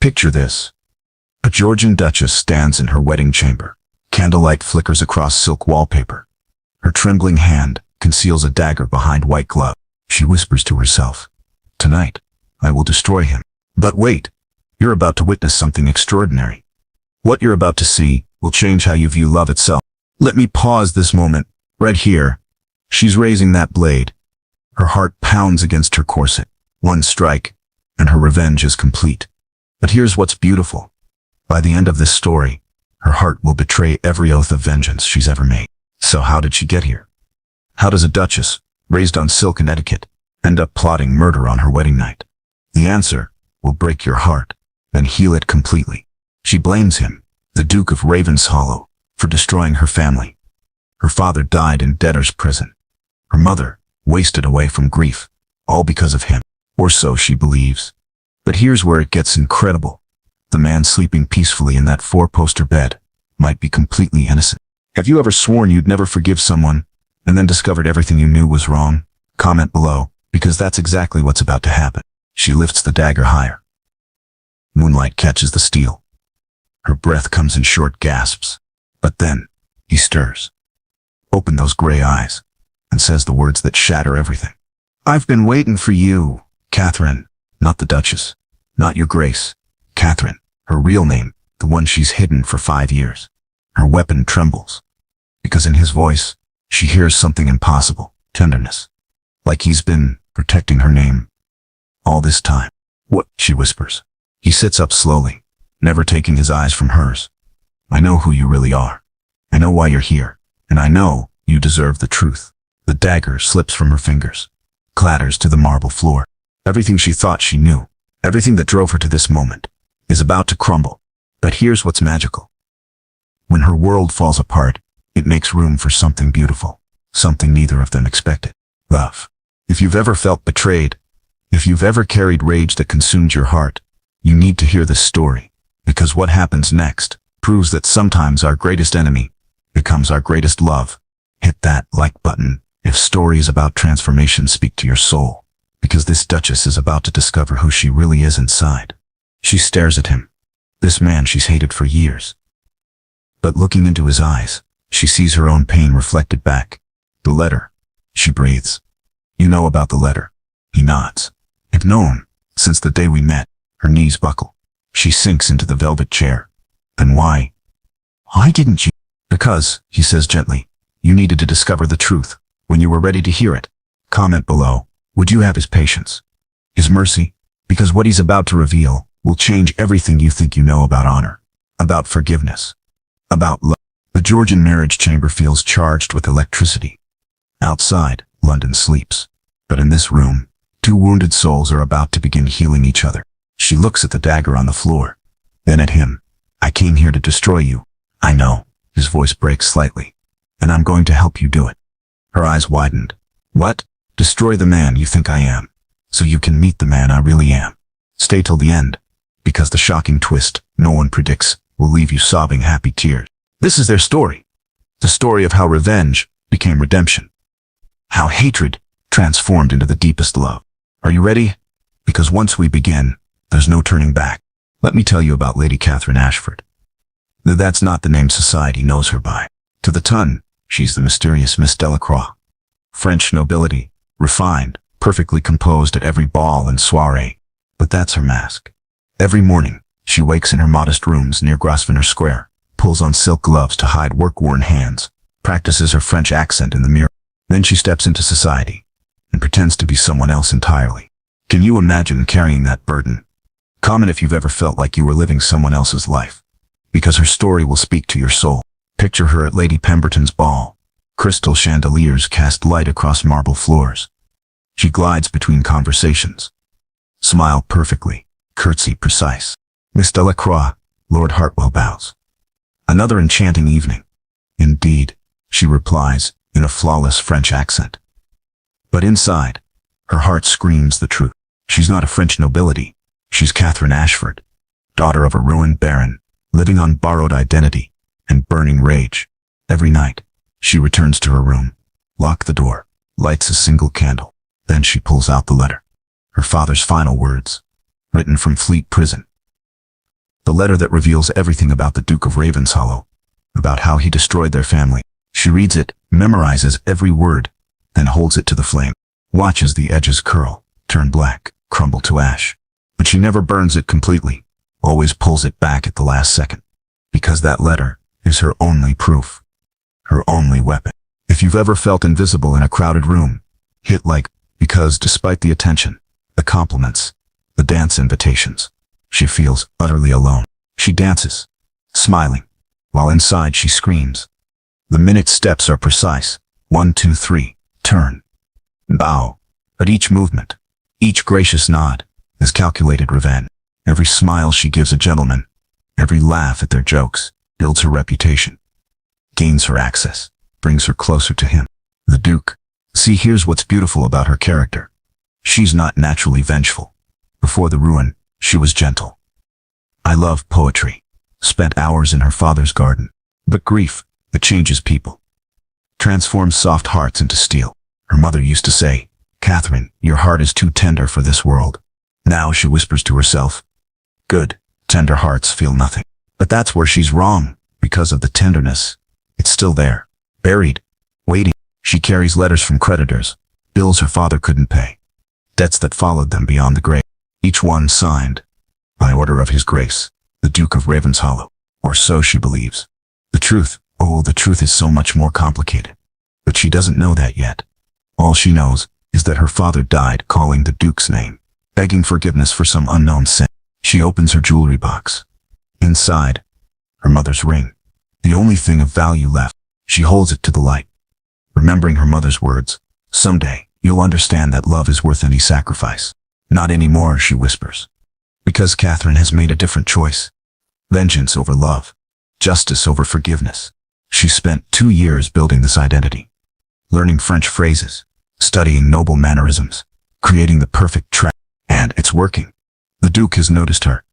Picture this. A Georgian duchess stands in her wedding chamber. Candlelight flickers across silk wallpaper. Her trembling hand conceals a dagger behind white glove. She whispers to herself, "Tonight, I will destroy him." But wait, you're about to witness something extraordinary. What you're about to see will change how you view love itself. Let me pause this moment, right here. She's raising that blade. Her heart pounds against her corset. One strike, and her revenge is complete. But here's what's beautiful. By the end of this story, her heart will betray every oath of vengeance she's ever made. So how did she get here? How does a duchess, raised on silk and etiquette, end up plotting murder on her wedding night? The answer will break your heart, then heal it completely. She blames him, the Duke of Ravenshollow, for destroying her family. Her father died in debtor's prison. Her mother wasted away from grief, all because of him. Or so she believes. But here's where it gets incredible. The man sleeping peacefully in that four-poster bed might be completely innocent. Have you ever sworn you'd never forgive someone, and then discovered everything you knew was wrong? Comment below, because that's exactly what's about to happen. She lifts the dagger higher. Moonlight catches the steel. Her breath comes in short gasps. But then, he stirs. Open those gray eyes, and says the words that shatter everything. "I've been waiting for you, Catherine." Not the Duchess. Not your Grace. Catherine, her real name, the one she's hidden for 5 years. Her weapon trembles. Because in his voice, she hears something impossible. Tenderness. Like he's been protecting her name all this time. "What?" she whispers. He sits up slowly, never taking his eyes from hers. "I know who you really are. I know why you're here. And I know you deserve the truth." The dagger slips from her fingers, clatters to the marble floor. Everything she thought she knew, everything that drove her to this moment, is about to crumble. But here's what's magical. When her world falls apart, it makes room for something beautiful, something neither of them expected. Love. If you've ever felt betrayed, if you've ever carried rage that consumed your heart, you need to hear this story, because what happens next proves that sometimes our greatest enemy becomes our greatest love. Hit that like button if stories about transformation speak to your soul, because this duchess is about to discover who she really is inside. She stares at him, this man she's hated for years. But looking into his eyes, she sees her own pain reflected back. "The letter," she breathes. "You know about the letter." He nods. "I've known since the day we met." Her knees buckle. She sinks into the velvet chair. "Then why? Why didn't you?" "Because," he says gently, "you needed to discover the truth when you were ready to hear it." Comment below. Would you have his patience? His mercy? Because what he's about to reveal will change everything you think you know about honor, about forgiveness, about love. The Georgian marriage chamber feels charged with electricity. Outside, London sleeps. But in this room, two wounded souls are about to begin healing each other. She looks at the dagger on the floor, then at him. "I came here to destroy you." "I know." His voice breaks slightly. "And I'm going to help you do it." Her eyes widened. "What?" "Destroy the man you think I am, so you can meet the man I really am. Stay till the end, because the shocking twist no one predicts will leave you sobbing happy tears." This is their story. The story of how revenge became redemption. How hatred transformed into the deepest love. Are you ready? Because once we begin, there's no turning back. Let me tell you about Lady Catherine Ashford. That's not the name society knows her by. To the ton, she's the mysterious Miss Delacroix. French nobility, refined, perfectly composed at every ball and soiree. But that's her mask. Every morning, she wakes in her modest rooms near Grosvenor Square, pulls on silk gloves to hide work-worn hands, practices her French accent in the mirror. Then she steps into society and pretends to be someone else entirely. Can you imagine carrying that burden? Comment if you've ever felt like you were living someone else's life, because her story will speak to your soul. Picture her at Lady Pemberton's ball. Crystal chandeliers cast light across marble floors. She glides between conversations. Smile perfectly, curtsy precise. "Miss Delacroix," Lord Hartwell bows. "Another enchanting evening." "Indeed," she replies in a flawless French accent. But inside, her heart screams the truth. She's not a French nobility. She's Catherine Ashford, daughter of a ruined baron, living on borrowed identity and burning rage. Every night, she returns to her room, locks the door, lights a single candle. Then she pulls out the letter. Her father's final words, written from Fleet Prison. The letter that reveals everything about the Duke of Ravenshollow, about how he destroyed their family. She reads it, memorizes every word, then holds it to the flame, watches the edges curl, turn black, crumble to ash. But she never burns it completely, always pulls it back at the last second. Because that letter is her only proof, her only weapon. If you've ever felt invisible in a crowded room, hit like, because despite the attention, the compliments, the dance invitations, she feels utterly alone. She dances, smiling, while inside she screams. The minute steps are precise. 1, 2, 3, turn, bow. But each movement, each gracious nod, is calculated revenge. Every smile she gives a gentleman, every laugh at their jokes, builds her reputation, gains her access, brings her closer to him. The Duke. See, here's what's beautiful about her character. She's not naturally vengeful. Before the ruin, she was gentle. I love poetry. Spent hours in her father's garden. But grief, it changes people. Transforms soft hearts into steel. Her mother used to say, "Catherine, your heart is too tender for this world." Now she whispers to herself, "Good, tender hearts feel nothing." But that's where she's wrong. Because of the tenderness, it's still there, buried, waiting. She carries letters from creditors, bills her father couldn't pay, debts that followed them beyond the grave, each one signed by order of his grace, the Duke of Ravenshollow, or so she believes. The truth, oh, the truth is so much more complicated. But she doesn't know that yet. All she knows is that her father died calling the Duke's name, begging forgiveness for some unknown sin. She opens her jewelry box. Inside, her mother's ring, the only thing of value left. She holds it to the light, remembering her mother's words, "Someday, you'll understand that love is worth any sacrifice." "Not anymore," she whispers. Because Catherine has made a different choice. Vengeance over love. Justice over forgiveness. She spent 2 years building this identity. Learning French phrases. Studying noble mannerisms. Creating the perfect track. And it's working. The Duke has noticed her.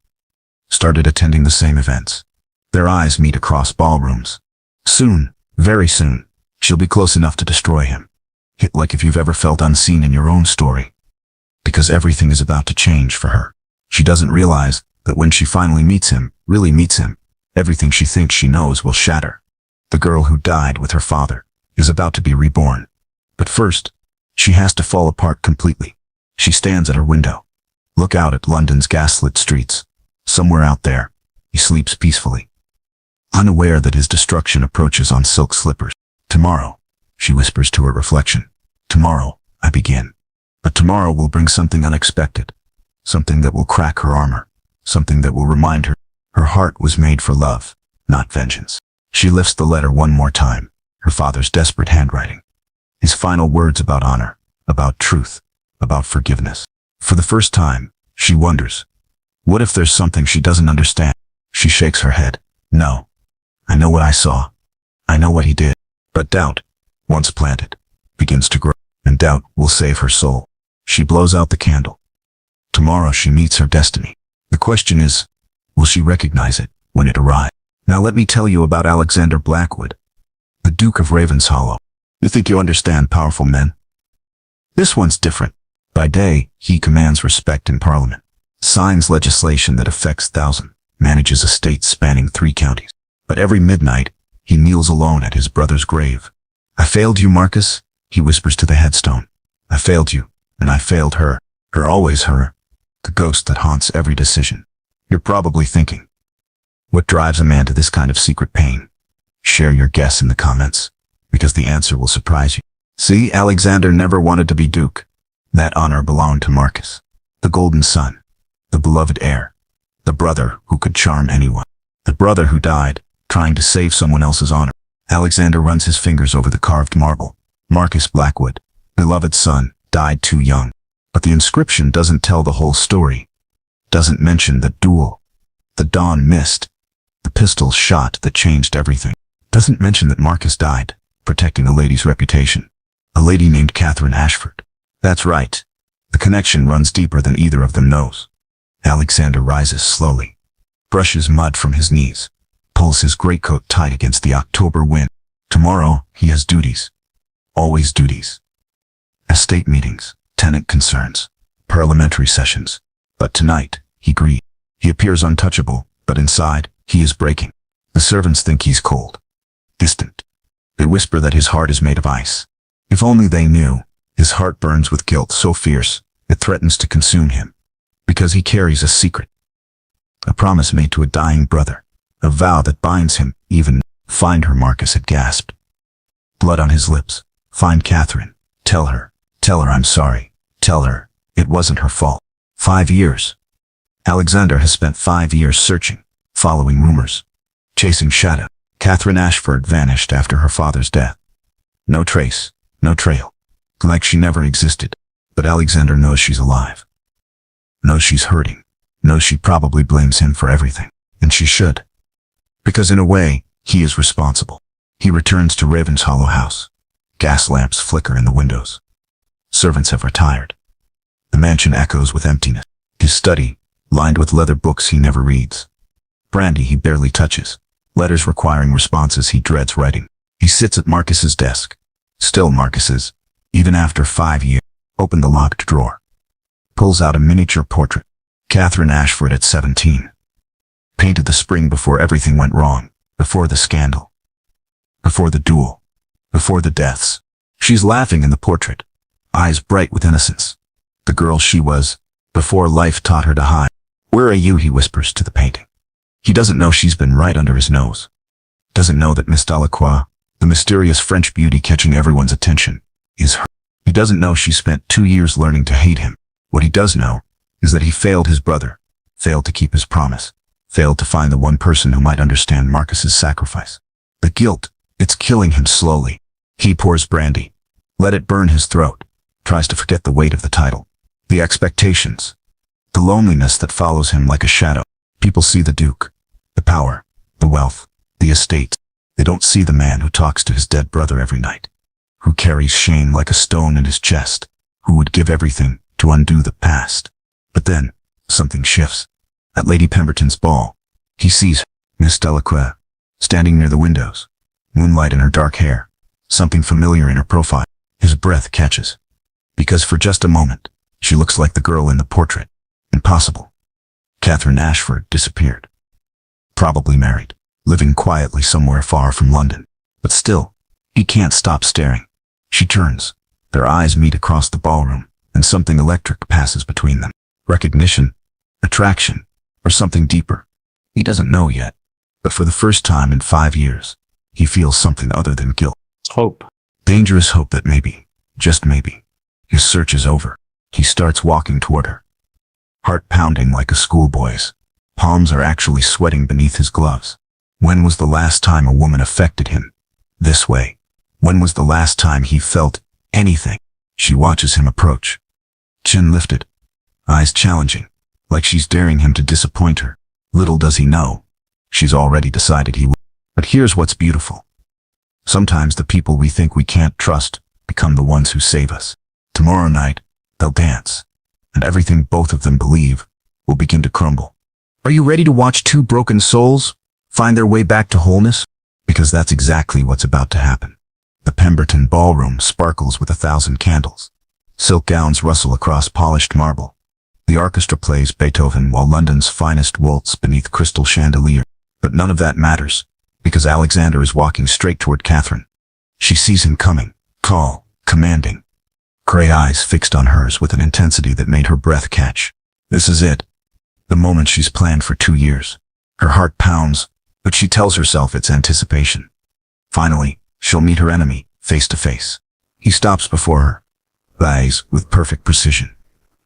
Started attending the same events. Their eyes meet across ballrooms. Soon, very soon, she'll be close enough to destroy him. Hit like if you've ever felt unseen in your own story. Because everything is about to change for her. She doesn't realize that when she finally meets him, really meets him, everything she thinks she knows will shatter. The girl who died with her father is about to be reborn. But first, she has to fall apart completely. She stands at her window. Look out at London's gaslit streets. Somewhere out there, he sleeps peacefully, unaware that his destruction approaches on silk slippers. "Tomorrow," she whispers to her reflection. "Tomorrow, I begin. But tomorrow will bring something unexpected. Something that will crack her armor. Something that will remind her her heart was made for love, not vengeance." She lifts the letter one more time, her father's desperate handwriting. His final words about honor, about truth, about forgiveness. For the first time, she wonders, what if there's something she doesn't understand? She shakes her head. "No. I know what I saw. I know what he did." But doubt, once planted, begins to grow, and doubt will save her soul. She blows out the candle. Tomorrow she meets her destiny. The question is, will she recognize it when it arrives? Now let me tell you about Alexander Blackwood, the Duke of Ravenshollow. You think you understand powerful men? This one's different. By day, he commands respect in Parliament, signs legislation that affects thousands, manages estates spanning 3 counties. But every midnight, he kneels alone at his brother's grave. "I failed you, Marcus," he whispers to the headstone. "I failed you, and I failed her. Her, always her. The ghost that haunts every decision." You're probably thinking, what drives a man to this kind of secret pain? Share your guess in the comments, because the answer will surprise you. See, Alexander never wanted to be Duke. That honor belonged to Marcus, the golden son, the beloved heir, the brother who could charm anyone, the brother who died trying to save someone else's honor. Alexander runs his fingers over the carved marble. Marcus Blackwood, beloved son, died too young. But the inscription doesn't tell the whole story. Doesn't mention the duel, the dawn mist, the pistol shot that changed everything. Doesn't mention that Marcus died, protecting a lady's reputation. A lady named Catherine Ashford. That's right. The connection runs deeper than either of them knows. Alexander rises slowly, brushes mud from his knees, pulls his greatcoat tight against the October wind. Tomorrow, he has duties. Always duties. Estate meetings, tenant concerns, parliamentary sessions. But tonight, he grieves. He appears untouchable, But inside, he is breaking. The servants think he's cold, distant. They whisper that his heart is made of ice. If only they knew, his heart burns with guilt so fierce, it threatens to consume him. Because he carries a secret. A promise made to a dying brother. A vow that binds him, even. Find her, Marcus had gasped. Blood on his lips. Find Catherine. Tell her I'm sorry. Tell her, it wasn't her fault. 5 years. Alexander has spent 5 years searching, following rumors, chasing shadow. Catherine Ashford vanished after her father's death. No trace, no trail. Like she never existed. But Alexander knows she's alive. Knows she's hurting. Knows she probably blames him for everything. And she should. Because in a way, he is responsible. He returns to Raven's Hollow house. Gas lamps flicker in the windows. Servants have retired. The mansion echoes with emptiness. His study, lined with leather books he never reads. Brandy he barely touches. Letters requiring responses he dreads writing. He sits at Marcus's desk. Still Marcus's, even after 5 years. Open the locked drawer. Pulls out a miniature portrait. Catherine Ashford at 17. Painted the spring before everything went wrong. Before the scandal. Before the duel. Before the deaths. She's laughing in the portrait. Eyes bright with innocence. The girl she was, before life taught her to hide. Where are you, he whispers to the painting. He doesn't know she's been right under his nose. Doesn't know that Miss Delacroix, the mysterious French beauty catching everyone's attention, is her. He doesn't know she spent 2 years learning to hate him. What he does know is that he failed his brother, failed to keep his promise, failed to find the one person who might understand Marcus's sacrifice. The guilt, it's killing him slowly. He pours brandy. Let it burn his throat. Tries to forget the weight of the title. The expectations. The loneliness that follows him like a shadow. People see the Duke, the power, the wealth, the estate. They don't see the man who talks to his dead brother every night, who carries shame like a stone in his chest, who would give everything to undo the past. But then, something shifts. At Lady Pemberton's ball, he sees Miss Delacroix, standing near the windows, moonlight in her dark hair, something familiar in her profile. His breath catches. Because for just a moment, she looks like the girl in the portrait. Impossible. Catherine Ashford disappeared. Probably married, living quietly somewhere far from London. But still, he can't stop staring. She turns. Their eyes meet across the ballroom, and something electric passes between them. Recognition, attraction, or something deeper. He doesn't know yet. But for the first time in 5 years, he feels something other than guilt. Hope. Dangerous hope that maybe, just maybe, his search is over. He starts walking toward her. Heart pounding like a schoolboy's. Palms are actually sweating beneath his gloves. When was the last time a woman affected him this way? When was the last time he felt anything? She watches him approach. Chin lifted. Eyes challenging, like she's daring him to disappoint her. Little does he know, she's already decided he will. But here's what's beautiful. Sometimes the people we think we can't trust become the ones who save us. Tomorrow night, they'll dance, and everything both of them believe will begin to crumble. Are you ready to watch two broken souls find their way back to wholeness? Because that's exactly what's about to happen. The Pemberton ballroom sparkles with 1,000 candles. Silk gowns rustle across polished marble. The orchestra plays Beethoven while London's finest waltz beneath crystal chandeliers. But none of that matters, because Alexander is walking straight toward Catherine. She sees him coming, tall, commanding. Gray eyes fixed on hers with an intensity that made her breath catch. This is it. The moment she's planned for 2 years. Her heart pounds, but she tells herself it's anticipation. Finally, she'll meet her enemy, face to face. He stops before her. Eyes with perfect precision.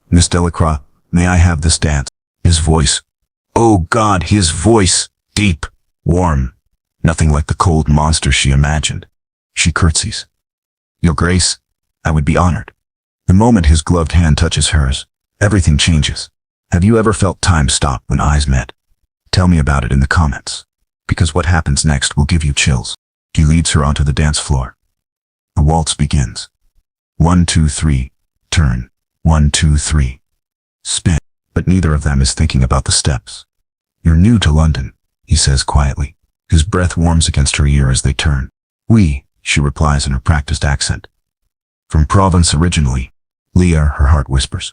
Miss Delacroix, may I have this dance? His voice. Oh God, his voice. Deep, warm. Nothing like the cold monster she imagined. She curtsies. Your Grace, I would be honored. The moment his gloved hand touches hers, everything changes. Have you ever felt time stop when eyes met? Tell me about it in the comments, because what happens next will give you chills. He leads her onto the dance floor. The waltz begins. 1, 2, 3, turn. 1, 2, 3, spin. But neither of them is thinking about the steps. You're new to London, he says quietly. His breath warms against her ear as they turn. Oui, she replies in her practiced accent. From Provence originally. Leah, her heart whispers.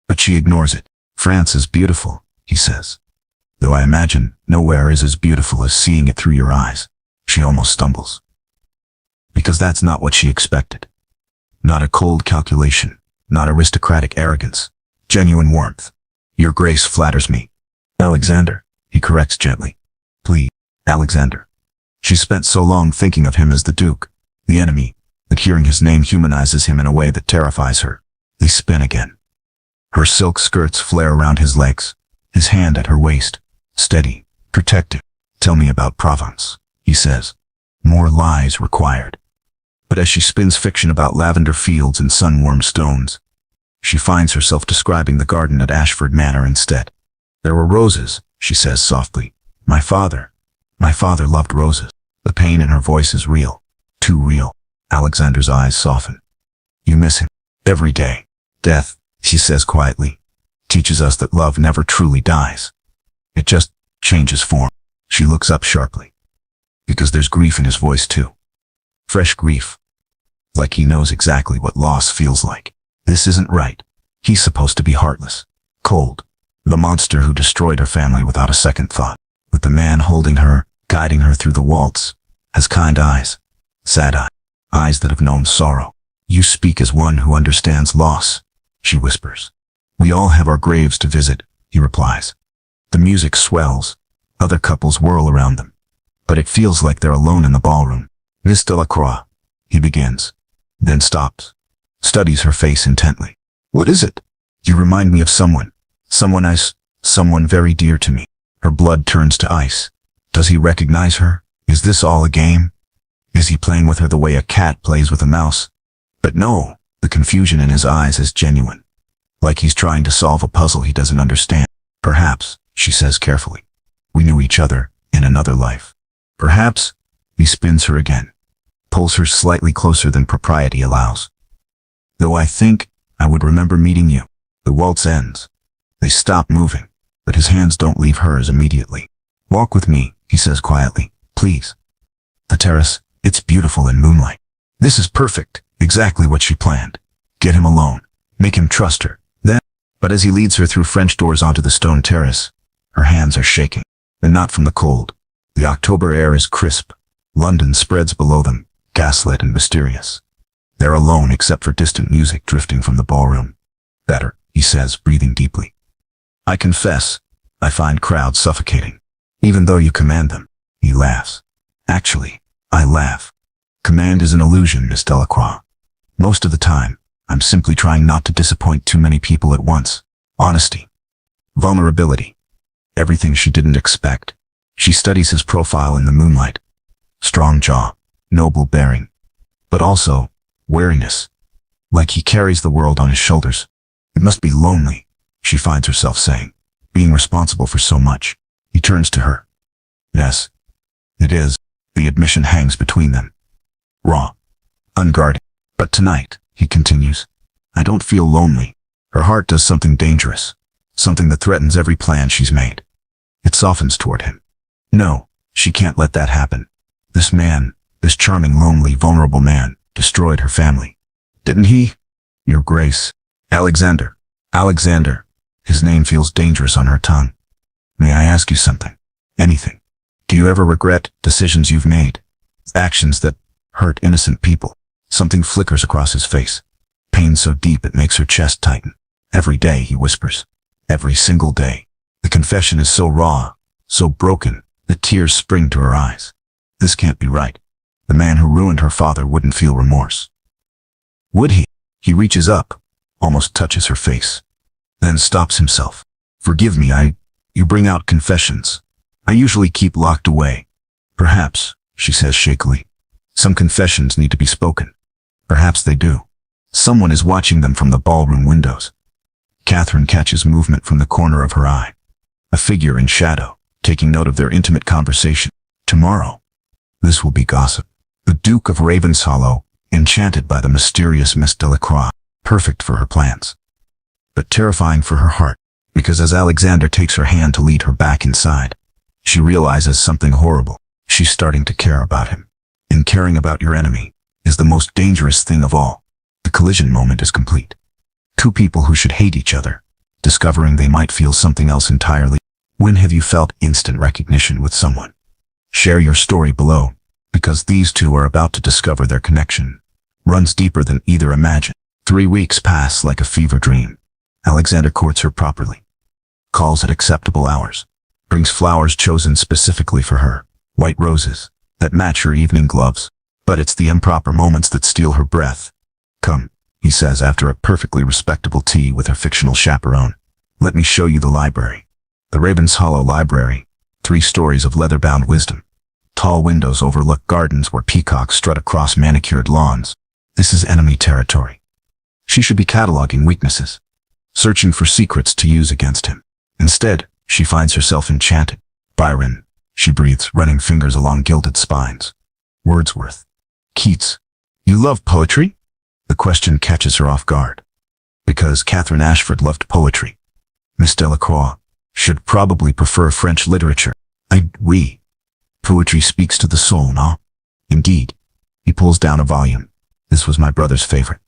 But she ignores it. France is beautiful, he says. Though I imagine nowhere is as beautiful as seeing it through your eyes. She almost stumbles. Because that's not what she expected. Not a cold calculation, not aristocratic arrogance, genuine warmth. Your grace flatters me. Alexander, he corrects gently. Please, Alexander. She spent so long thinking of him as the Duke, the enemy, that hearing his name humanizes him in a way that terrifies her. They spin again. Her silk skirts flare around his legs, his hand at her waist, steady, protective. Tell me about Provence, he says. More lies required. But as she spins fiction about lavender fields and sun-warmed stones, she finds herself describing the garden at Ashford Manor instead. There were roses, she says softly. My father loved roses. The pain in her voice is real. Too real. Alexander's eyes soften. You miss him. Every day. Death, she says quietly, teaches us that love never truly dies. It just changes form. She looks up sharply. Because there's grief in his voice too. Fresh grief. Like he knows exactly what loss feels like. This isn't right. He's supposed to be heartless. Cold. The monster who destroyed her family without a second thought. But the man holding her, guiding her through the waltz, has kind eyes. Sad eyes. Eyes that have known sorrow. You speak as one who understands loss, she whispers. We all have our graves to visit, he replies. The music swells. Other couples whirl around them. But it feels like they're alone in the ballroom. Miss Delacroix, he begins, then stops, studies her face intently. What is it? You remind me of someone. Someone very dear to me. Her blood turns to ice. Does he recognize her? Is this all a game? Is he playing with her the way a cat plays with a mouse? But no, the confusion in his eyes is genuine. Like he's trying to solve a puzzle he doesn't understand. Perhaps, she says carefully, we knew each other in another life. Perhaps, he spins her again, pulls her slightly closer than propriety allows. Though I think I would remember meeting you. The waltz ends. They stop moving, but his hands don't leave hers immediately. Walk with me, he says quietly, please. The terrace, it's beautiful in moonlight. This is perfect, exactly what she planned. Get him alone, make him trust her, then. But as he leads her through French doors onto the stone terrace, her hands are shaking, and not from the cold. The October air is crisp. London spreads below them, gaslit and mysterious. They're alone except for distant music drifting from the ballroom. Better, he says, breathing deeply. I confess, I find crowds suffocating. Even though you command them, he laughs. Actually, I laugh. Command is an illusion, Miss Delacroix. Most of the time, I'm simply trying not to disappoint too many people at once. Honesty. Vulnerability. Everything she didn't expect. She studies his profile in the moonlight. Strong jaw, noble bearing, but also wariness. Like he carries the world on his shoulders. It must be lonely, she finds herself saying, being responsible for so much. He turns to her. Yes, it is. The admission hangs between them. Raw, unguarded. But tonight, he continues, I don't feel lonely. Her heart does something dangerous, something that threatens every plan she's made. It softens toward him. No, she can't let that happen. This man, this charming, lonely, vulnerable man, destroyed her family. Didn't he? Your Grace. Alexander. Alexander. His name feels dangerous on her tongue. May I ask you something? Anything. Do you ever regret decisions you've made? Actions that hurt innocent people? Something flickers across his face. Pain so deep it makes her chest tighten. Every day, he whispers. Every single day. The confession is so raw, so broken, that tears spring to her eyes. This can't be right. The man who ruined her father wouldn't feel remorse. Would he? He reaches up, almost touches her face, then stops himself. Forgive me, you bring out confessions. I usually keep locked away. Perhaps, she says shakily, some confessions need to be spoken. Perhaps they do. Someone is watching them from the ballroom windows. Catherine catches movement from the corner of her eye. A figure in shadow, taking note of their intimate conversation. Tomorrow, this will be gossip. The Duke of Ravenshollow, enchanted by the mysterious Miss Delacroix, perfect for her plans, but terrifying for her heart, because as Alexander takes her hand to lead her back inside, she realizes something horrible. She's starting to care about him. And caring about your enemy is the most dangerous thing of all. The collision moment is complete. Two people who should hate each other, discovering they might feel something else entirely. When have you felt instant recognition with someone? Share your story below, because these two are about to discover their connection runs deeper than either imagined. 3 weeks pass like a fever dream. Alexander courts her properly, calls at acceptable hours, brings flowers chosen specifically for her, white roses that match her evening gloves. But it's the improper moments that steal her breath. Come, he says after a perfectly respectable tea with her fictional chaperone. Let me show you the library. The Raven's Hollow Library. 3 stories of leather-bound wisdom. Tall windows overlook gardens where peacocks strut across manicured lawns. This is enemy territory. She should be cataloging weaknesses, searching for secrets to use against him. Instead, she finds herself enchanted. Byron, she breathes, running fingers along gilded spines. Wordsworth. Keats. You love poetry? The question catches her off guard. Because Catherine Ashford loved poetry. Miss Delacroix should probably prefer French literature. Oui. Poetry speaks to the soul, no? Indeed. He pulls down a volume. This was my brother's favorite.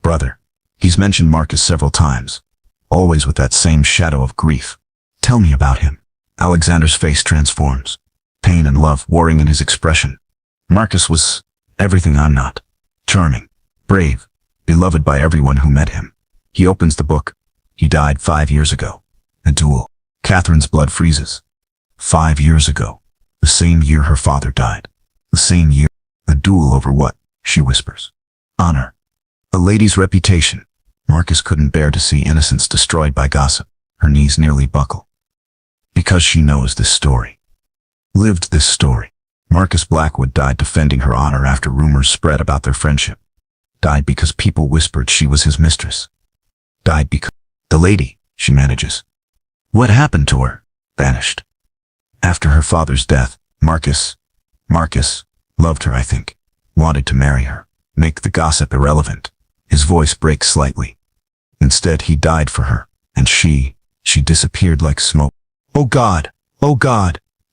Brother. He's mentioned Marcus several times, always with that same shadow of grief. Tell me about him. Alexander's face transforms, pain and love warring in his expression. Marcus was everything I'm not. Charming, brave, beloved by everyone who met him. He opens the book. He died 5 years ago. A duel. Catherine's blood freezes. 5 years ago. The same year her father died. The same year. A duel over what? She whispers. Honor. A lady's reputation. Marcus couldn't bear to see innocence destroyed by gossip. Her knees nearly buckle. Because she knows this story. Lived this story. Marcus Blackwood died defending her honor after rumors spread about their friendship. Died because people whispered she was his mistress. Died because the lady, she manages. What happened to her? Vanished. After her father's death, Marcus loved her, I think. Wanted to marry her. Make the gossip irrelevant. His voice breaks slightly. Instead, he died for her, and she disappeared like smoke. Oh God,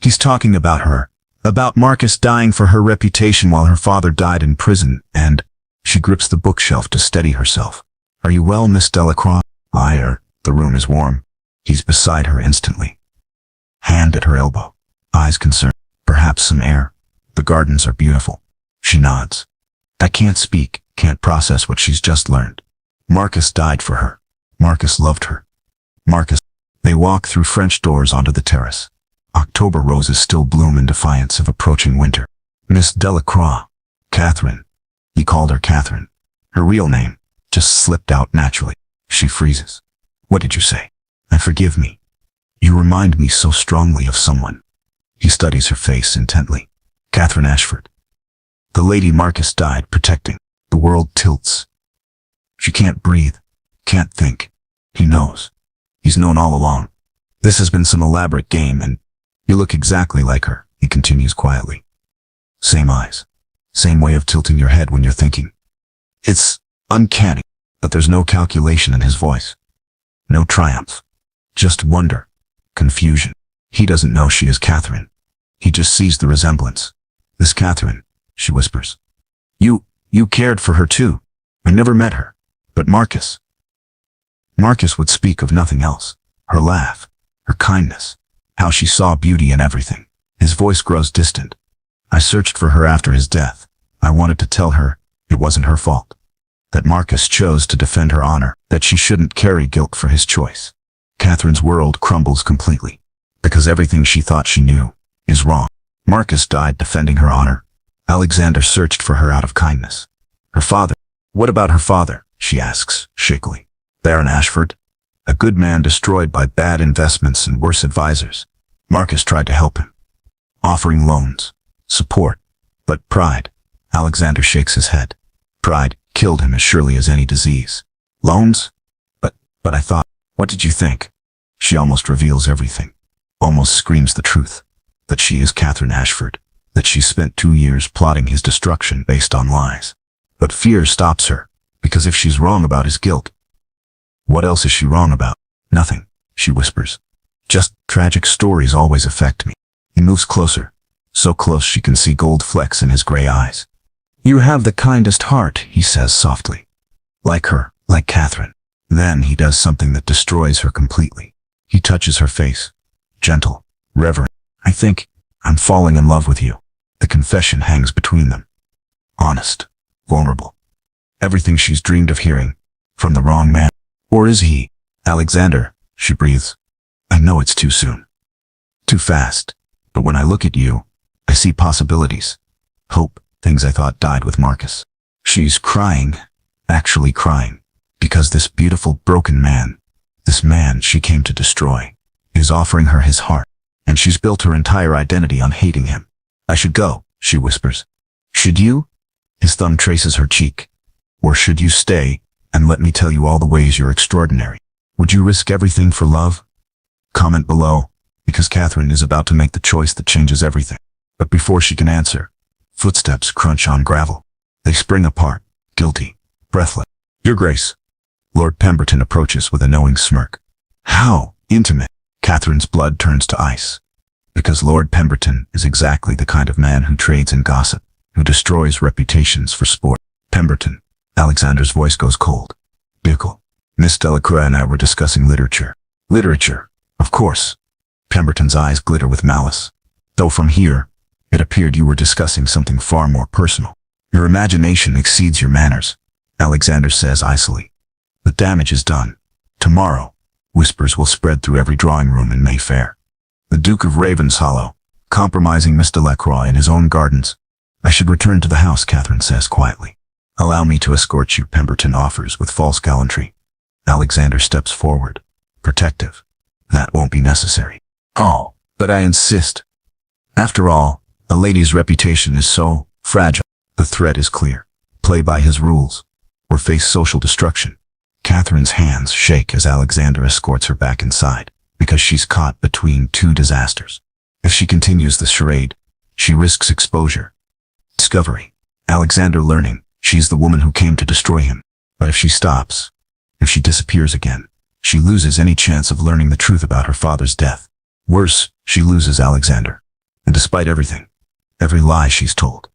he's talking about her. About Marcus dying for her reputation while her father died in prison, and she grips the bookshelf to steady herself. Are you well, Miss Delacroix? The room is warm. He's beside her instantly. Hand at her elbow. Eyes concerned. Perhaps some air. The gardens are beautiful. She nods. I can't speak, can't process what she's just learned. Marcus died for her. Marcus loved her. Marcus. They walk through French doors onto the terrace. October roses still bloom in defiance of approaching winter. Miss Delacroix. Catherine. He called her Catherine. Her real name just slipped out naturally. She freezes. What did you say? Forgive me. You remind me so strongly of someone. He studies her face intently. Catherine Ashford. The lady Marcus died protecting. The world tilts. She can't breathe, can't think. He knows. He's known all along. This has been some elaborate game, and you look exactly like her, he continues quietly. Same eyes. Same way of tilting your head when you're thinking. It's uncanny, but there's no calculation in his voice. No triumph. Just wonder. Confusion. He doesn't know she is Catherine. He just sees the resemblance. This Catherine, she whispers. You cared for her too. I never met her. But Marcus would speak of nothing else. Her laugh. Her kindness. How she saw beauty in everything. His voice grows distant. I searched for her after his death. I wanted to tell her it wasn't her fault. That Marcus chose to defend her honor. That she shouldn't carry guilt for his choice. Catherine's world crumbles completely. Because everything she thought she knew is wrong. Marcus died defending her honor. Alexander searched for her out of kindness. Her father. What about her father? She asks, shakily. Baron Ashford. A good man destroyed by bad investments and worse advisors. Marcus tried to help him. Offering loans. Support. But pride. Alexander shakes his head. Pride killed him as surely as any disease. Loans? But I thought, what did you think? She almost reveals everything. Almost screams the truth. That she is Catherine Ashford. That she spent 2 years plotting his destruction based on lies. But fear stops her, because if she's wrong about his guilt, what else is she wrong about? Nothing, she whispers. Just tragic stories always affect me. He moves closer, so close she can see gold flecks in his gray eyes. You have the kindest heart, he says softly. Like her, like Catherine. Then he does something that destroys her completely. He touches her face. gentle, reverent. I think I'm falling in love with you. The confession hangs between them. Honest, vulnerable. Everything she's dreamed of hearing from the wrong man. Or is he? Alexander, she breathes. I know it's too soon. Too fast. But when I look at you, I see possibilities. Hope, things I thought died with Marcus. She's crying, actually crying, because this beautiful broken man, this man she came to destroy, is offering her his heart, and she's built her entire identity on hating him. I should go, she whispers. Should you? His thumb traces her cheek. Or should you stay, and let me tell you all the ways you're extraordinary? Would you risk everything for love? Comment below, because Catherine is about to make the choice that changes everything. But before she can answer, footsteps crunch on gravel. They spring apart, guilty, breathless. Your Grace. Lord Pemberton approaches with a knowing smirk. How intimate. Catherine's blood turns to ice. Because Lord Pemberton is exactly the kind of man who trades in gossip, who destroys reputations for sport. Pemberton. Alexander's voice goes cold. Bickle. Miss Delacroix and I were discussing literature. Literature, of course. Pemberton's eyes glitter with malice. Though from here, it appeared you were discussing something far more personal. Your imagination exceeds your manners, Alexander says icily. The damage is done. Tomorrow, whispers will spread through every drawing room in Mayfair. The Duke of Ravenshollow, compromising Miss Delacroix in his own gardens. I should return to the house, Catherine says quietly. Allow me to escort you, Pemberton offers with false gallantry. Alexander steps forward, protective. That won't be necessary. Oh, but I insist. After all, a lady's reputation is so fragile. The threat is clear. Play by his rules, or face social destruction. Catherine's hands shake as Alexander escorts her back inside, because she's caught between two disasters. If she continues the charade, she risks exposure. Discovery. Alexander learning she's the woman who came to destroy him. But if she stops, if she disappears again, she loses any chance of learning the truth about her father's death. Worse, she loses Alexander. And despite everything, every lie she's told,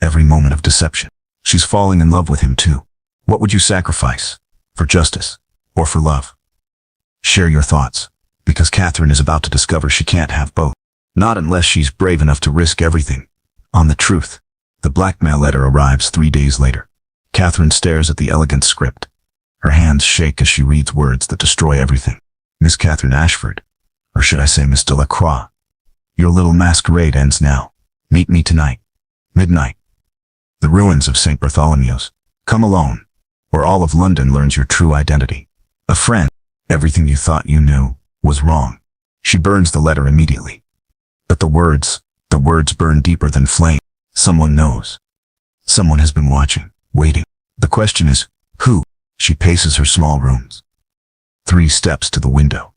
every moment of deception, she's falling in love with him too. What would you sacrifice? For justice, or for love? Share your thoughts, because Catherine is about to discover she can't have both. Not unless she's brave enough to risk everything. On the truth. The blackmail letter arrives 3 days later. Catherine stares at the elegant script. Her hands shake as she reads words that destroy everything. Miss Catherine Ashford, or should I say Miss Delacroix, your little masquerade ends now. Meet me tonight. Midnight. The ruins of St. Bartholomew's. Come alone, or all of London learns your true identity. A friend. Everything you thought you knew was wrong. She burns the letter immediately. But the words burn deeper than flame. Someone knows. Someone has been watching, waiting. The question is, who? She paces her small rooms. 3 steps to the window.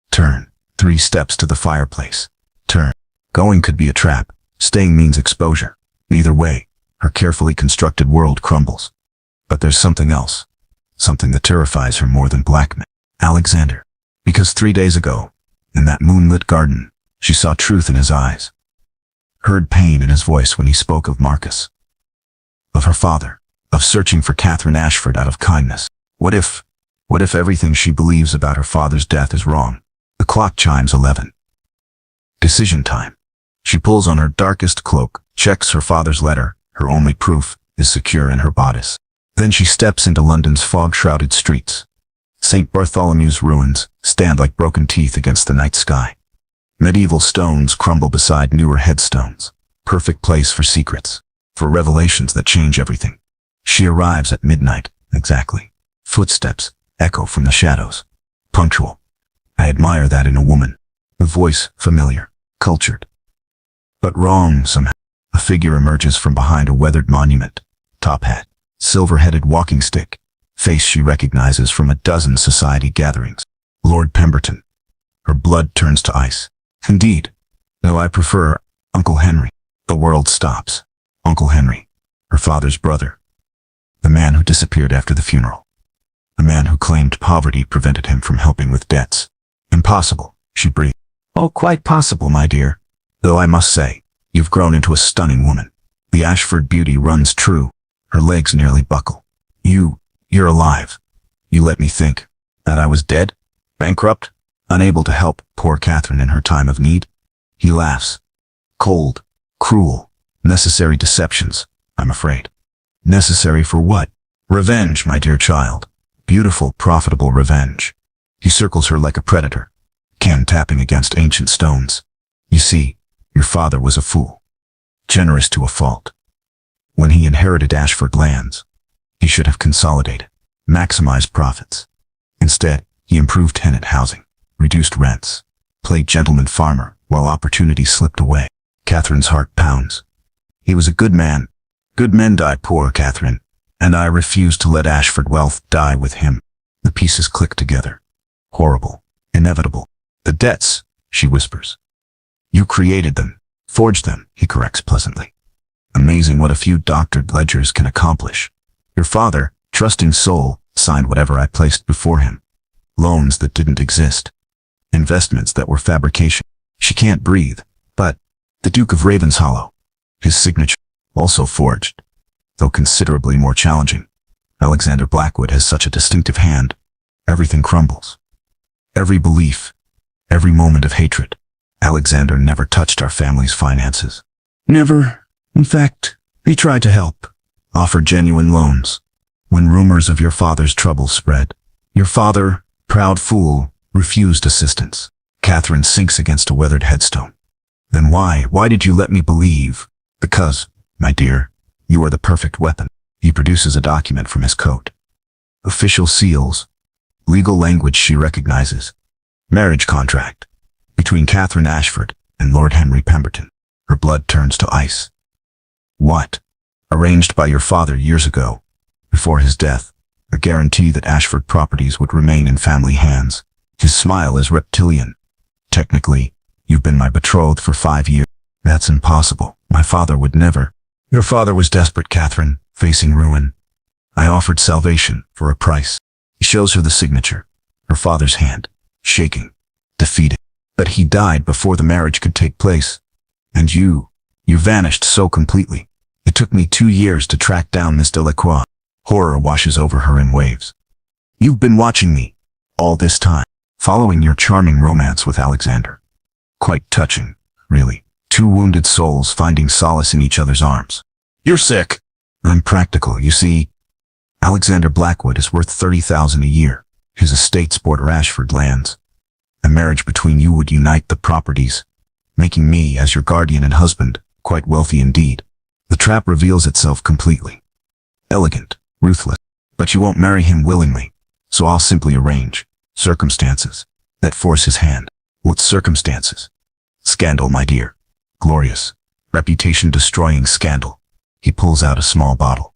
Turn. 3 steps to the fireplace. Turn. Going could be a trap. Staying means exposure. Either way, her carefully constructed world crumbles. But there's something else. Something that terrifies her more than blackmail. Alexander. Because 3 days ago, in that moonlit garden, she saw truth in his eyes. Heard pain in his voice when he spoke of Marcus. Of her father. Of searching for Catherine Ashford out of kindness. What if everything she believes about her father's death is wrong? The clock chimes 11. Decision time. She pulls on her darkest cloak, checks her father's letter. Her only proof is secure in her bodice. Then she steps into London's fog-shrouded streets. St. Bartholomew's ruins stand like broken teeth against the night sky. Medieval stones crumble beside newer headstones. Perfect place for secrets, for revelations that change everything. She arrives at midnight, exactly. Footsteps echo from the shadows. Punctual. I admire that in a woman. The voice familiar, cultured. But wrong somehow. A figure emerges from behind a weathered monument. Top hat, silver-headed walking stick. Face she recognizes from a dozen society gatherings. Lord Pemberton. Her blood turns to ice. Indeed, though I prefer Uncle Henry. The world stops. Uncle Henry, her father's brother. The man who disappeared after the funeral. The man who claimed poverty prevented him from helping with debts. Impossible, she breathed. Oh, quite possible, my dear. Though I must say, you've grown into a stunning woman. The Ashford beauty runs true. Her legs nearly buckle. You're alive. You let me think that I was dead? Bankrupt? unable to help poor Catherine in her time of need. He laughs. Cold, cruel, necessary deceptions, I'm afraid. Necessary for what? Revenge, my dear child. Beautiful, profitable revenge. He circles her like a predator, can tapping against ancient stones. You see, your father was a fool. Generous to a fault. When he inherited Ashford lands, he should have consolidated, maximized profits. Instead, he improved tenant housing, reduced rents, played gentleman farmer while opportunity slipped away. Catherine's heart pounds. He was a good man. Good men die, poor Catherine, and I refuse to let Ashford wealth die with him. The pieces click together. Horrible, inevitable. The debts, she whispers. You created them, forged them, he corrects pleasantly. Amazing what a few doctored ledgers can accomplish. Your father, trusting soul, signed whatever I placed before him. Loans that didn't exist. Investments that were fabrication. She can't breathe, but the Duke of Ravenshollow, his signature, also forged, though considerably more challenging. Alexander Blackwood has such a distinctive hand. Everything crumbles. Every belief, every moment of hatred. Alexander never touched our family's finances. Never. In fact, he tried to help, offered genuine loans. When rumors of your father's troubles spread, your father, proud fool, refused assistance. Catherine sinks against a weathered headstone. Then why did you let me believe? Because, my dear, you are the perfect weapon. He produces a document from his coat. Official seals. Legal language she recognizes. Marriage contract. Between Catherine Ashford and Lord Henry Pemberton. Her blood turns to ice. What? Arranged by your father years ago, before his death, a guarantee that Ashford properties would remain in family hands. His smile is reptilian. Technically, you've been my betrothed for 5 years. That's impossible. My father would never. Your father was desperate, Catherine, facing ruin. I offered salvation for a price. He shows her the signature, her father's hand, shaking, defeated. But he died before the marriage could take place. And you vanished so completely. It took me 2 years to track down Miss Delacroix. Horror washes over her in waves. You've been watching me, all this time, following your charming romance with Alexander. Quite touching, really. 2 wounded souls finding solace in each other's arms. You're sick. I'm practical, you see. Alexander Blackwood is worth $30,000 a year. His estates border Ashford lands. A marriage between you would unite the properties, making me, as your guardian and husband, quite wealthy indeed. The trap reveals itself completely. Elegant, ruthless. But you won't marry him willingly, so I'll simply arrange circumstances that force his hand. What circumstances? Scandal, my dear. Glorious, reputation-destroying scandal. He pulls out a small bottle.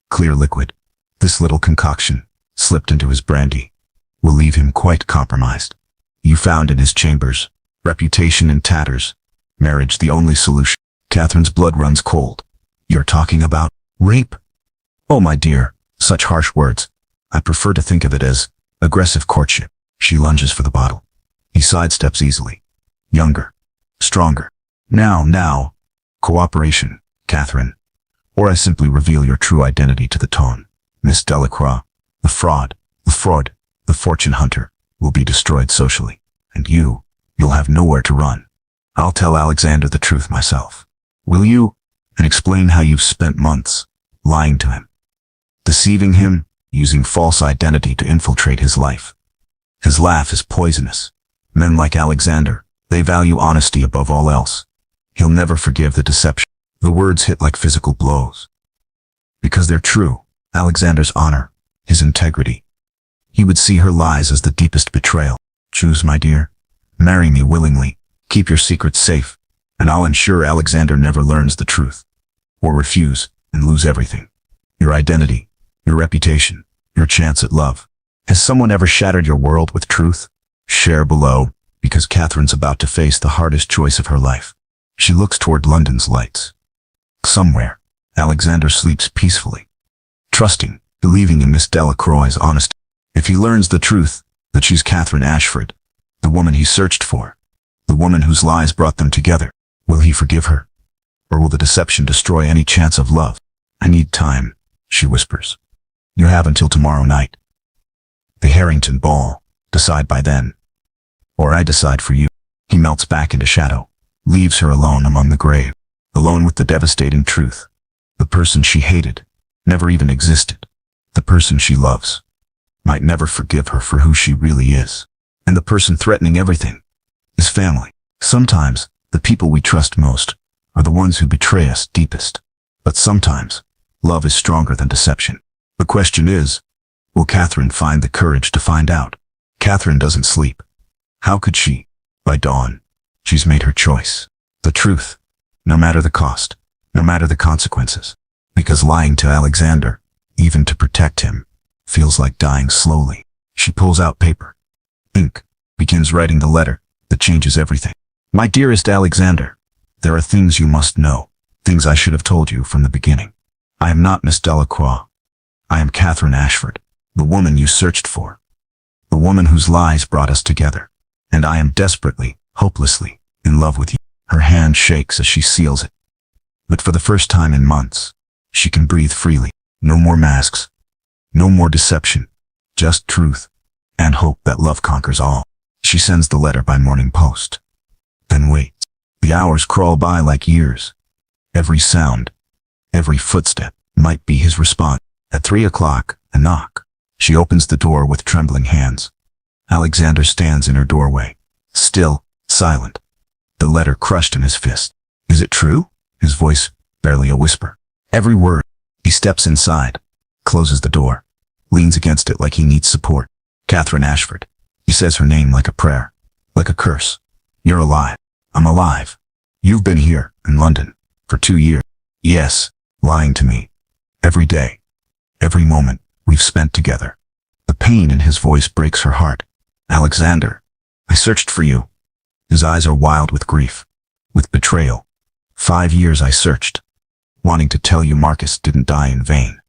Clear liquid. This little concoction, slipped into his brandy, will leave him quite compromised. You found in his chambers, reputation in tatters, marriage the only solution. Catherine's blood runs cold. You're talking about rape? Oh, my dear, such harsh words. I prefer to think of it as aggressive courtship. She lunges for the bottle. He sidesteps easily. Younger. Stronger. Now. Cooperation, Catherine. Or I simply reveal your true identity to the tone. Miss Delacroix, the fraud, the fortune hunter, will be destroyed socially. And you'll have nowhere to run. I'll tell Alexander the truth myself. Will you? And explain how you've spent months lying to him. Deceiving him, using false identity to infiltrate his life. His laugh is poisonous. Men like Alexander, they value honesty above all else. He'll never forgive the deception. The words hit like physical blows. Because they're true. Alexander's honor, his integrity. He would see her lies as the deepest betrayal. Choose, my dear. Marry me willingly. Keep your secrets safe, and I'll ensure Alexander never learns the truth. Or refuse, and lose everything. Your identity, your reputation, your chance at love. Has someone ever shattered your world with truth? Share below, because Catherine's about to face the hardest choice of her life. She looks toward London's lights. Somewhere, Alexander sleeps peacefully, trusting, believing in Miss Delacroix's honesty. If he learns the truth, that she's Catherine Ashford, the woman he searched for, the woman whose lies brought them together, will he forgive her? Or will the deception destroy any chance of love? I need time, she whispers. You have until tomorrow night. The Harrington ball. Decide by then. or I decide for you. He melts back into shadow, leaves her alone among the grave, alone with the devastating truth. The person she hated never even existed. The person she loves might never forgive her for who she really is. And the person threatening everything is family. Sometimes, the people we trust most are the ones who betray us deepest. But sometimes, love is stronger than deception. The question is, will Catherine find the courage to find out? Catherine doesn't sleep. How could she? By dawn, she's made her choice. The truth, no matter the cost, no matter the consequences. Because lying to Alexander, even to protect him, feels like dying slowly. She pulls out paper, ink, begins writing the letter that changes everything. My dearest Alexander, there are things you must know, things I should have told you from the beginning. I am not Miss Delacroix. I am Catherine Ashford, the woman you searched for, the woman whose lies brought us together. And I am desperately, hopelessly, in love with you. Her hand shakes as she seals it. But for the first time in months, she can breathe freely. No more masks, no more deception, just truth, and hope that love conquers all. She sends the letter by morning post. Then waits. The hours crawl by like years. Every sound, every footstep might be his response. At 3 o'clock, a knock. She opens the door with trembling hands. Alexander stands in her doorway, still, silent, the letter crushed in his fist. Is it true? His voice, barely a whisper. Every word. He steps inside, closes the door, leans against it like he needs support. Catherine Ashford. He says her name like a prayer, like a curse. You're alive. I'm alive. You've been here, in London, for 2 years. Yes, lying to me. Every day. Every moment we've spent together. The pain in his voice breaks her heart. Alexander, I searched for you. His eyes are wild with grief, with betrayal. 5 years I searched, wanting to tell you Marcus didn't die in vain,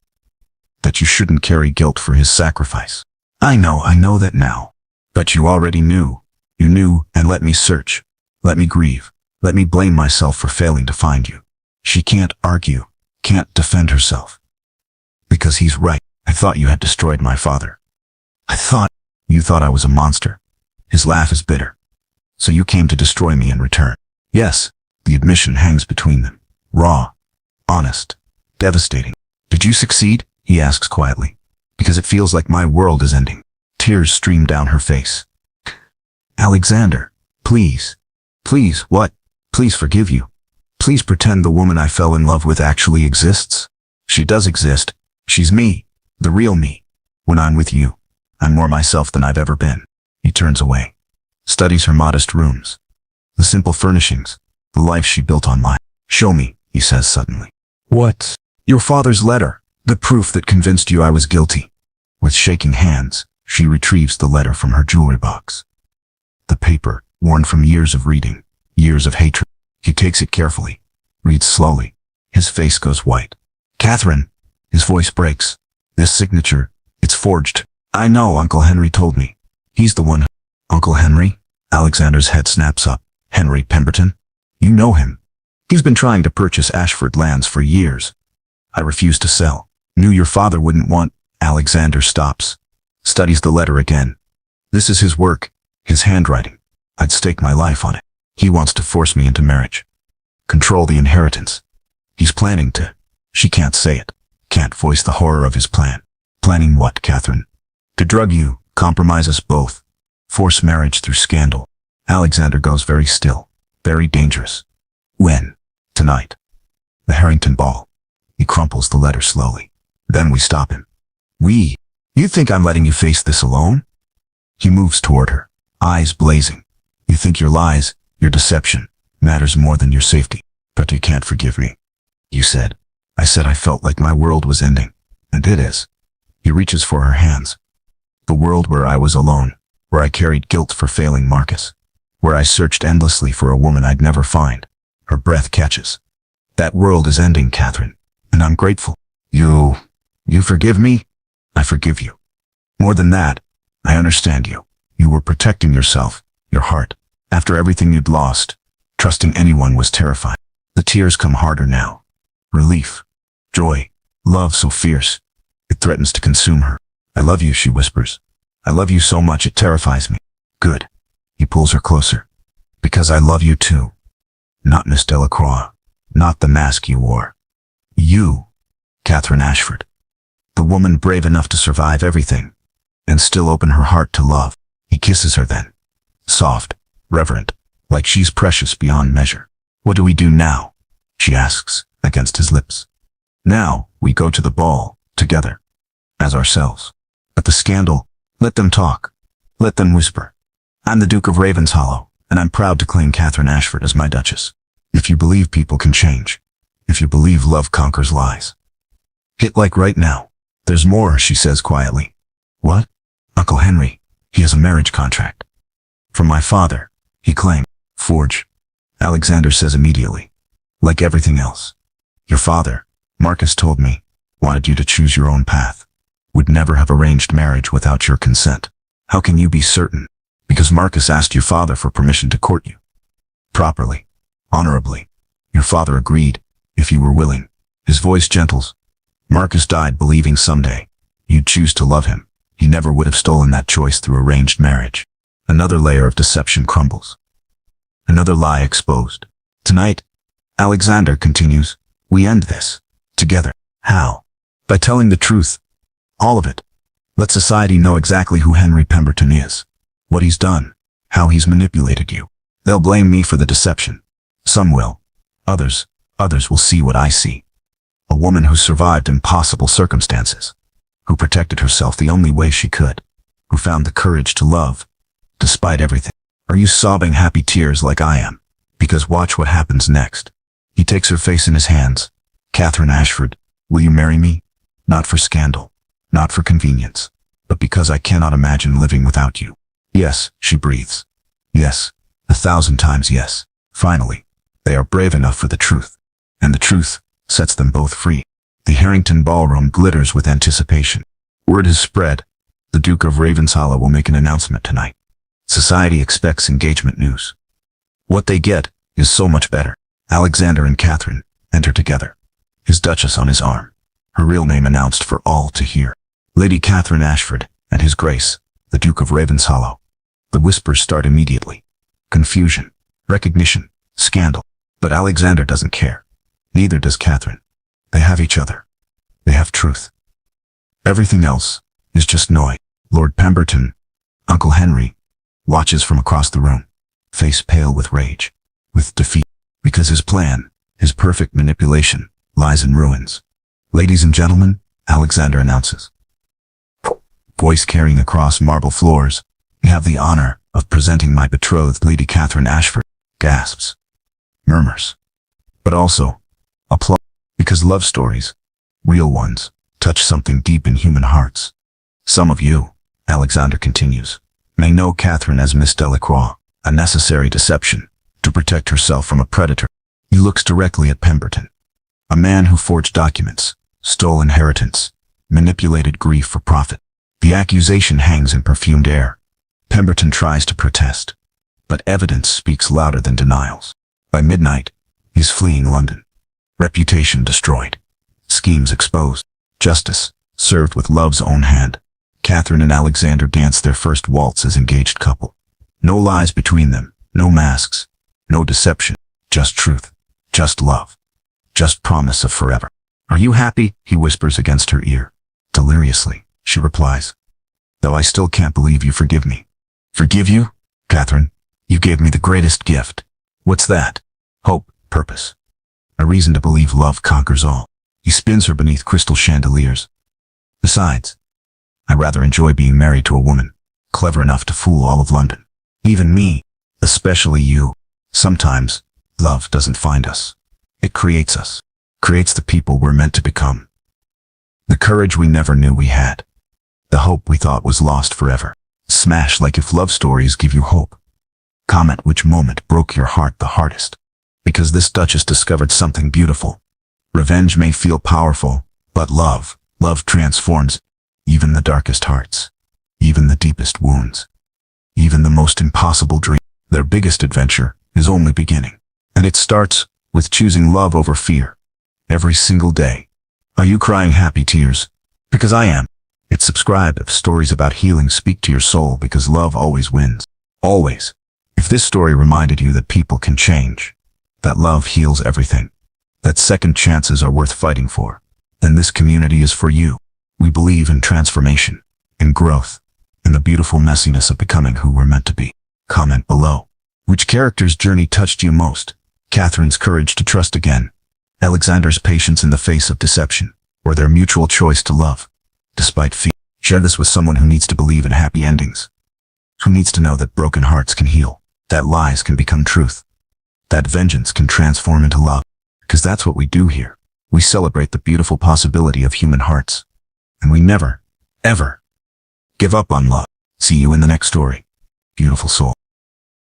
that you shouldn't carry guilt for his sacrifice. I know that now. But you already knew. You knew and let me search. Let me grieve. Let me blame myself for failing to find you. She can't argue, can't defend herself. Because he's right. I thought you had destroyed my father. You thought I was a monster. His laugh is bitter. So you came to destroy me in return. Yes, the admission hangs between them. Raw, honest, devastating. Did you succeed? He asks quietly. Because it feels like my world is ending. Tears stream down her face. Alexander, please. Please, what? Please forgive you. Please pretend the woman I fell in love with actually exists. She does exist. She's me, the real me. When I'm with you, I'm more myself than I've ever been. He turns away, studies her modest rooms, the simple furnishings, the life she built online. Show me, he says suddenly. What? Your father's letter, the proof that convinced you I was guilty. With shaking hands, she retrieves the letter from her jewelry box. The paper, worn from years of reading, years of hatred. He takes it carefully, reads slowly. His face goes white. Catherine, his voice breaks. This signature, it's forged. I know, Uncle Henry told me. He's the one. Uncle Henry? Alexander's head snaps up. Henry Pemberton? You know him. He's been trying to purchase Ashford lands for years. I refuse to sell. Knew your father wouldn't want. Alexander stops. Studies the letter again. This is his work, his handwriting. I'd stake my life on it. He wants to force me into marriage. Control the inheritance. He's planning to. She can't say it. Can't voice the horror of his plan. Planning what, Catherine? To drug you, compromise us both. Force marriage through scandal. Alexander goes very still. Very dangerous. When? Tonight. The Harrington ball. He crumples the letter slowly. Then we stop him. We? You think I'm letting you face this alone? He moves toward her, eyes blazing. You think your lies, your deception, matters more than your safety. But you can't forgive me. You said. I said I felt like my world was ending. And it is. He reaches for her hands. The world where I was alone, where I carried guilt for failing Marcus, where I searched endlessly for a woman I'd never find. Her breath catches. That world is ending, Catherine, and I'm grateful. You forgive me? I forgive you. More than that, I understand you. You were protecting yourself, your heart. After everything you'd lost, trusting anyone was terrifying. The tears come harder now. Relief, joy, love so fierce, it threatens to consume her. I love you, she whispers. I love you so much it terrifies me. Good. He pulls her closer. Because I love you too. Not Miss Delacroix. Not the mask you wore. You, Catherine Ashford. The woman brave enough to survive everything and still open her heart to love. He kisses her then. Soft, reverent, like she's precious beyond measure. What do we do now? She asks, against his lips. Now, we go to the ball, together. As ourselves. But the scandal, let them talk. Let them whisper. I'm the Duke of Ravenshollow, and I'm proud to claim Catherine Ashford as my Duchess. If you believe people can change. If you believe love conquers lies. Hit like right now. There's more, she says quietly. What? Uncle Henry, he has a marriage contract. From my father, he claimed. Forge. Alexander says immediately. Like everything else. Your father, Marcus told me, wanted you to choose your own path. Would never have arranged marriage without your consent. How can you be certain? Because Marcus asked your father for permission to court you. Properly. Honorably. Your father agreed, if you were willing. His voice gentles. Marcus died believing someday you'd choose to love him. He never would have stolen that choice through arranged marriage. Another layer of deception crumbles. Another lie exposed. Tonight, Alexander continues, we end this. Together. How? By telling the truth. All of it. Let society know exactly who Henry Pemberton is. What he's done. How he's manipulated you. They'll blame me for the deception. Some will. Others will see what I see. A woman who survived impossible circumstances. Who protected herself the only way she could. Who found the courage to love. Despite everything. Are you sobbing happy tears like I am? Because watch what happens next. He takes her face in his hands. Catherine Ashford, will you marry me? Not for scandal. Not for convenience. But because I cannot imagine living without you. Yes, she breathes. Yes. 1,000 times yes. Finally, they are brave enough for the truth. And the truth sets them both free. The Harrington ballroom glitters with anticipation. Word has spread. The Duke of Ravenshollow will make an announcement tonight. Society expects engagement news. What they get is so much better. Alexander and Catherine enter together. His Duchess on his arm. Her real name announced for all to hear. Lady Catherine Ashford and His Grace, the Duke of Ravenshollow. The whispers start immediately. Confusion, recognition, scandal. But Alexander doesn't care. Neither does Catherine. They have each other. They have truth. Everything else is just noise. Lord Pemberton, Uncle Henry, watches from across the room, face pale with rage, with defeat, because his plan, his perfect manipulation, lies in ruins. Ladies and gentlemen, Alexander announces. Voice carrying across marble floors, we have the honor of presenting my betrothed Lady Catherine Ashford. Gasps. Murmurs. But also, applause. Because love stories, real ones, touch something deep in human hearts. Some of you, Alexander continues, may know Catherine as Miss Delacroix, a necessary deception, to protect herself from a predator. He looks directly at Pemberton. A man who forged documents, stole inheritance, manipulated grief for profit. The accusation hangs in perfumed air. Pemberton tries to protest, but evidence speaks louder than denials. By midnight, he's fleeing London. Reputation destroyed. Schemes exposed. Justice served with love's own hand. Catherine and Alexander dance their first waltz as engaged couple. No lies between them, no masks, no deception, just truth, just love, just promise of forever. Are you happy? He whispers against her ear. Deliriously, she replies. Though I still can't believe you forgive me. Forgive you? Catherine, you gave me the greatest gift. What's that? Hope, purpose. A reason to believe love conquers all. He spins her beneath crystal chandeliers. Besides, I rather enjoy being married to a woman, clever enough to fool all of London. Even me, especially you. Sometimes, love doesn't find us. It creates us. Creates the people we're meant to become. The courage we never knew we had. The hope we thought was lost forever. Smash like if love stories give you hope. Comment which moment broke your heart the hardest. Because this Duchess discovered something beautiful. Revenge may feel powerful, but love transforms even the darkest hearts, even the deepest wounds, even the most impossible dream. Their biggest adventure is only beginning. And it starts with choosing love over fear. Every single day. Are you crying happy tears? Because I am. Hit subscribe if stories about healing speak to your soul, because love always wins. Always. If this story reminded you that people can change, that love heals everything, that second chances are worth fighting for, then this community is for you. We believe in transformation, in growth, in the beautiful messiness of becoming who we're meant to be. Comment below. Which character's journey touched you most? Catherine's courage to trust again, Alexander's patience in the face of deception, or their mutual choice to love, despite fear. Share this with someone who needs to believe in happy endings, who needs to know that broken hearts can heal, that lies can become truth, that vengeance can transform into love. Because that's what we do here. We celebrate the beautiful possibility of human hearts. And we never, ever give up on love. See you in the next story. Beautiful soul.